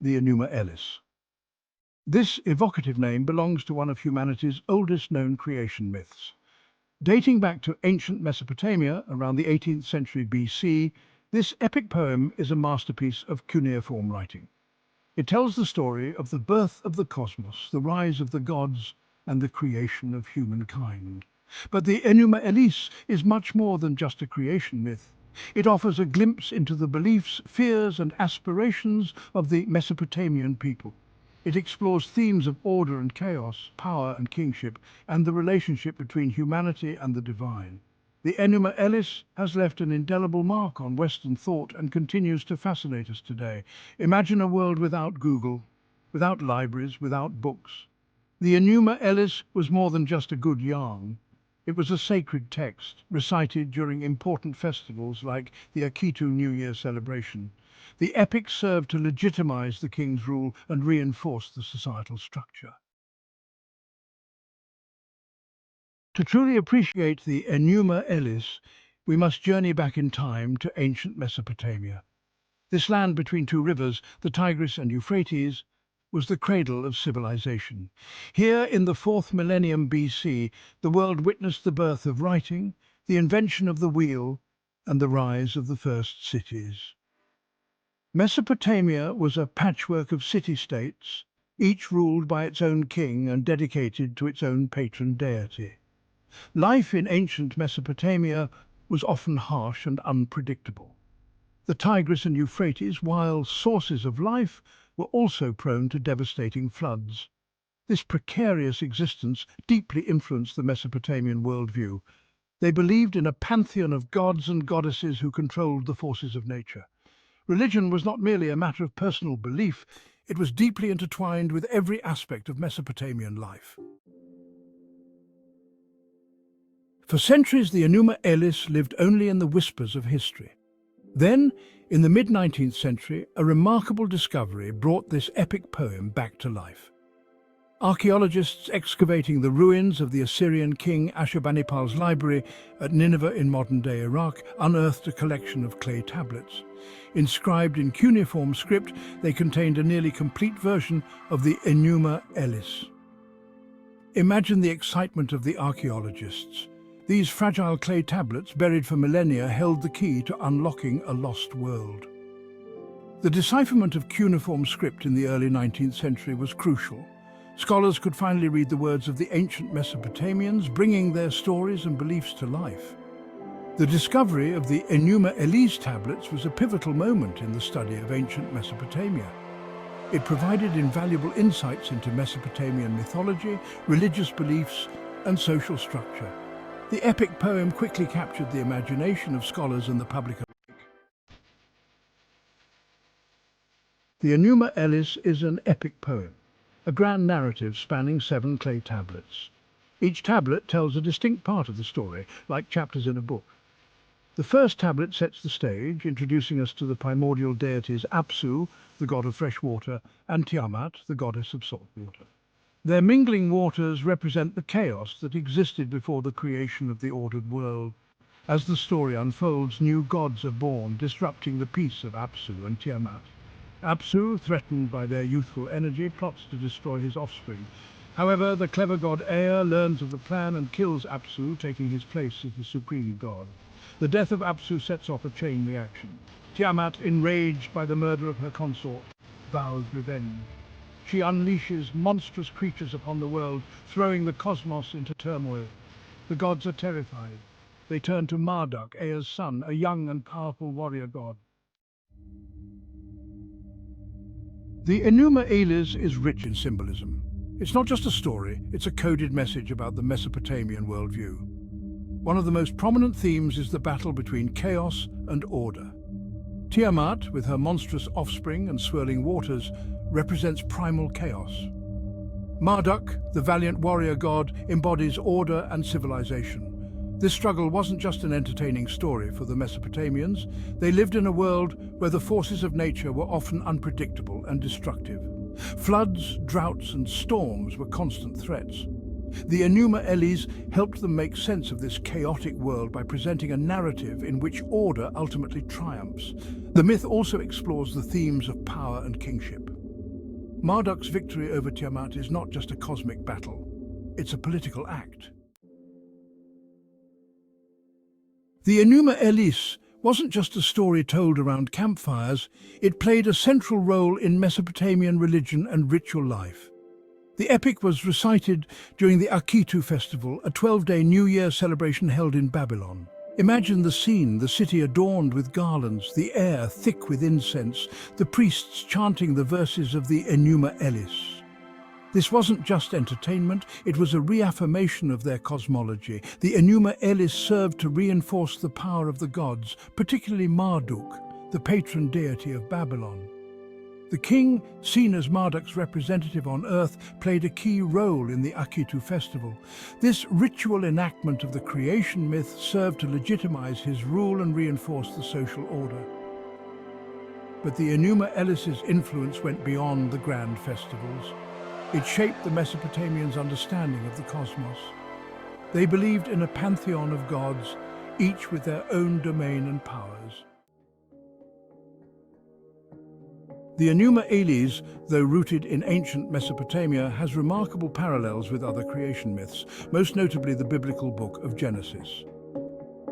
the Enuma Elis. This evocative name belongs to one of humanity's oldest known creation myths. Dating back to ancient Mesopotamia around the 18th century BC, this epic poem is a masterpiece of cuneiform writing. It tells the story of the birth of the cosmos, the rise of the gods, and the creation of humankind. But the Enuma Elis is much more than just a creation myth. It offers a glimpse into the beliefs, fears, and aspirations of the Mesopotamian people. It explores themes of order and chaos, power and kingship, and the relationship between humanity and the divine. The Enuma Elis has left an indelible mark on Western thought and continues to fascinate us today. Imagine a world without Google, without libraries, without books. The Enuma Elis was more than just a good yarn. It was a sacred text, recited during important festivals like the Akitu New Year celebration. The epic served to legitimize the king's rule and reinforce the societal structure. To truly appreciate the Enuma Elis, we must journey back in time to ancient Mesopotamia. This land between two rivers, the Tigris and Euphrates, was the cradle of civilization. Here in the 4th millennium BC, the world witnessed the birth of writing, the invention of the wheel, and the rise of the first cities. Mesopotamia was a patchwork of city-states, each ruled by its own king and dedicated to its own patron deity. Life in ancient Mesopotamia was often harsh and unpredictable. The Tigris and Euphrates, while sources of life, were also prone to devastating floods. This precarious existence deeply influenced the Mesopotamian worldview. They believed in a pantheon of gods and goddesses who controlled the forces of nature. Religion was not merely a matter of personal belief, it was deeply intertwined with every aspect of Mesopotamian life. For centuries, the Enuma Elis lived only in the whispers of history. Then, in the mid-19th century, a remarkable discovery brought this epic poem back to life. Archaeologists excavating the ruins of the Assyrian king Ashurbanipal's library at Nineveh in modern-day Iraq unearthed a collection of clay tablets. Inscribed in cuneiform script, they contained a nearly complete version of the Enuma Elis. Imagine the excitement of the archaeologists. These fragile clay tablets, buried for millennia, held the key to unlocking a lost world. The decipherment of cuneiform script in the early 19th century was crucial. Scholars could finally read the words of the ancient Mesopotamians, bringing their stories and beliefs to life. The discovery of the Enuma Elis tablets was a pivotal moment in the study of ancient Mesopotamia. It provided invaluable insights into Mesopotamian mythology, religious beliefs, and social structure. The epic poem quickly captured the imagination of scholars and the public alike. The Enuma Elis is an epic poem, a grand narrative spanning 7 clay tablets. Each tablet tells a distinct part of the story, like chapters in a book. The first tablet sets the stage, introducing us to the primordial deities Apsu, the god of fresh water, and Tiamat, the goddess of salt water. Their mingling waters represent the chaos that existed before the creation of the ordered world. As the story unfolds, new gods are born, disrupting the peace of Apsu and Tiamat. Apsu, threatened by their youthful energy, plots to destroy his offspring. However, the clever god Ea learns of the plan and kills Apsu, taking his place as the supreme god. The death of Apsu sets off a chain reaction. Tiamat, enraged by the murder of her consort, vows revenge. She unleashes monstrous creatures upon the world, throwing the cosmos into turmoil. The gods are terrified. They turn to Marduk, Ea's son, a young and powerful warrior god. The Enuma Elis is rich in symbolism. It's not just a story, it's a coded message about the Mesopotamian worldview. One of the most prominent themes is the battle between chaos and order. Tiamat, with her monstrous offspring and swirling waters, represents primal chaos. Marduk, the valiant warrior god, embodies order and civilization. This struggle wasn't just an entertaining story for the Mesopotamians. They lived in a world where the forces of nature were often unpredictable and destructive. Floods, droughts, and storms were constant threats. The Enuma Elis helped them make sense of this chaotic world by presenting a narrative in which order ultimately triumphs. The myth also explores the themes of power and kingship. Marduk's victory over Tiamat is not just a cosmic battle, it's a political act. The Enuma Elis wasn't just a story told around campfires, it played a central role in Mesopotamian religion and ritual life. The epic was recited during the Akitu festival, a 12-day New Year celebration held in Babylon. Imagine the scene, the city adorned with garlands, the air thick with incense, the priests chanting the verses of the Enuma Elis. This wasn't just entertainment, it was a reaffirmation of their cosmology. The Enuma Elis served to reinforce the power of the gods, particularly Marduk, the patron deity of Babylon. The king, seen as Marduk's representative on earth, played a key role in the Akitu festival. This ritual enactment of the creation myth served to legitimize his rule and reinforce the social order. But the Enuma Elis's influence went beyond the grand festivals. It shaped the Mesopotamians' understanding of the cosmos. They believed in a pantheon of gods, each with their own domain and powers. The Enuma Elis, though rooted in ancient Mesopotamia, has remarkable parallels with other creation myths, most notably the biblical book of Genesis.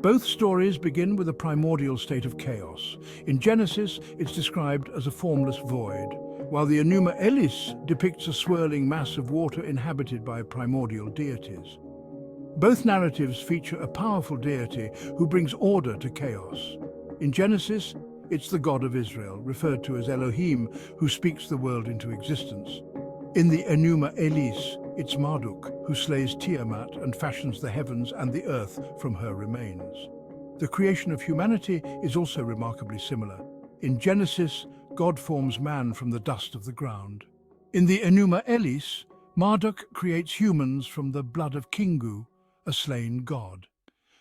Both stories begin with a primordial state of chaos. In Genesis, it's described as a formless void, while the Enuma Elis depicts a swirling mass of water inhabited by primordial deities. Both narratives feature a powerful deity who brings order to chaos. In Genesis, it's the God of Israel, referred to as Elohim, who speaks the world into existence. In the Enuma Elis, it's Marduk, who slays Tiamat and fashions the heavens and the earth from her remains. The creation of humanity is also remarkably similar. In Genesis, God forms man from the dust of the ground. In the Enuma Elis, Marduk creates humans from the blood of Kingu, a slain god.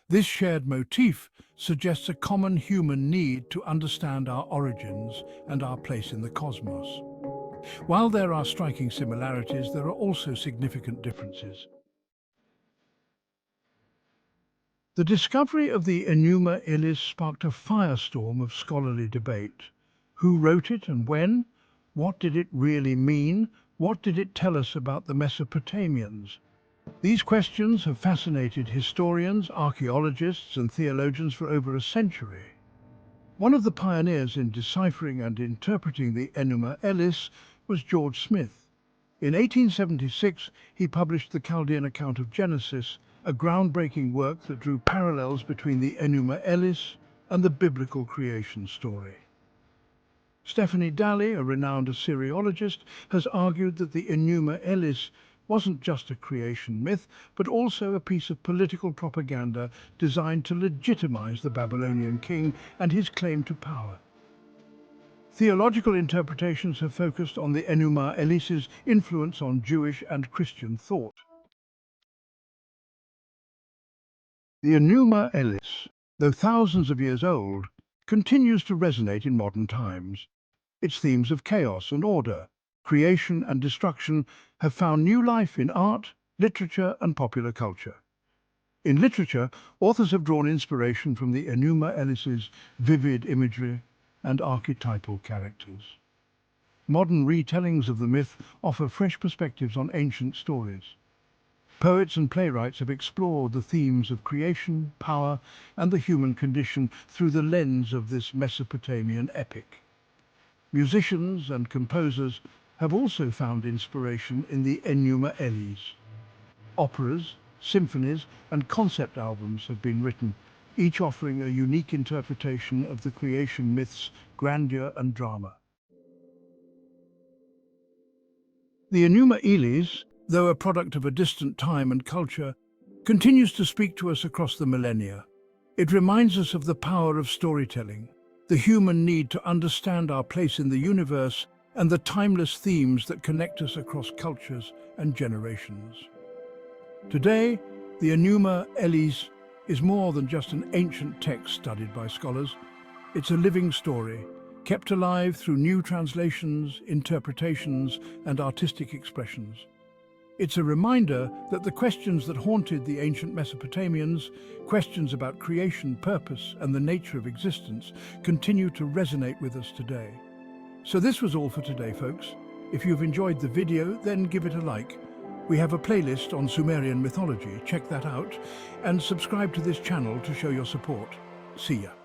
This shared motif suggests a common human need to understand our origins and our place in the cosmos. While there are striking similarities, there are also significant differences. The discovery of the Enuma Elis sparked a firestorm of scholarly debate. Who wrote it and when? What did it really mean? What did it tell us about the Mesopotamians? These questions have fascinated historians, archaeologists, and theologians for over a century. One of the pioneers in deciphering and interpreting the Enuma Elis was George Smith. In 1876, he published the Chaldean account of Genesis, a groundbreaking work that drew parallels between the Enuma Elis and the biblical creation story. Stephanie Dalley, a renowned Assyriologist, has argued that the Enuma Elis wasn't just a creation myth, but also a piece of political propaganda designed to legitimize the Babylonian king and his claim to power. Theological interpretations have focused on the Enuma Elis's influence on Jewish and Christian thought. The Enuma Elis, though thousands of years old, continues to resonate in modern times. Its themes of chaos and order, creation and destruction have found new life in art, literature, and popular culture. In literature, authors have drawn inspiration from the Enuma Elis's vivid imagery and archetypal characters. Modern retellings of the myth offer fresh perspectives on ancient stories. Poets and playwrights have explored the themes of creation, power, and the human condition through the lens of this Mesopotamian epic. Musicians and composers have also found inspiration in the Enuma Elis. Operas, symphonies, and concept albums have been written, each offering a unique interpretation of the creation myth's grandeur and drama. The Enuma Elis, though a product of a distant time and culture, continues to speak to us across the millennia. It reminds us of the power of storytelling, the human need to understand our place in the universe, and the timeless themes that connect us across cultures and generations. Today, the Enuma Elis is more than just an ancient text studied by scholars. It's a living story, kept alive through new translations, interpretations, and artistic expressions. It's a reminder that the questions that haunted the ancient Mesopotamians, questions about creation, purpose, and the nature of existence, continue to resonate with us today. So this was all for today, folks. If you've enjoyed the video, then give it a like. We have a playlist on Sumerian mythology, check that out, and subscribe to this channel to show your support. See ya.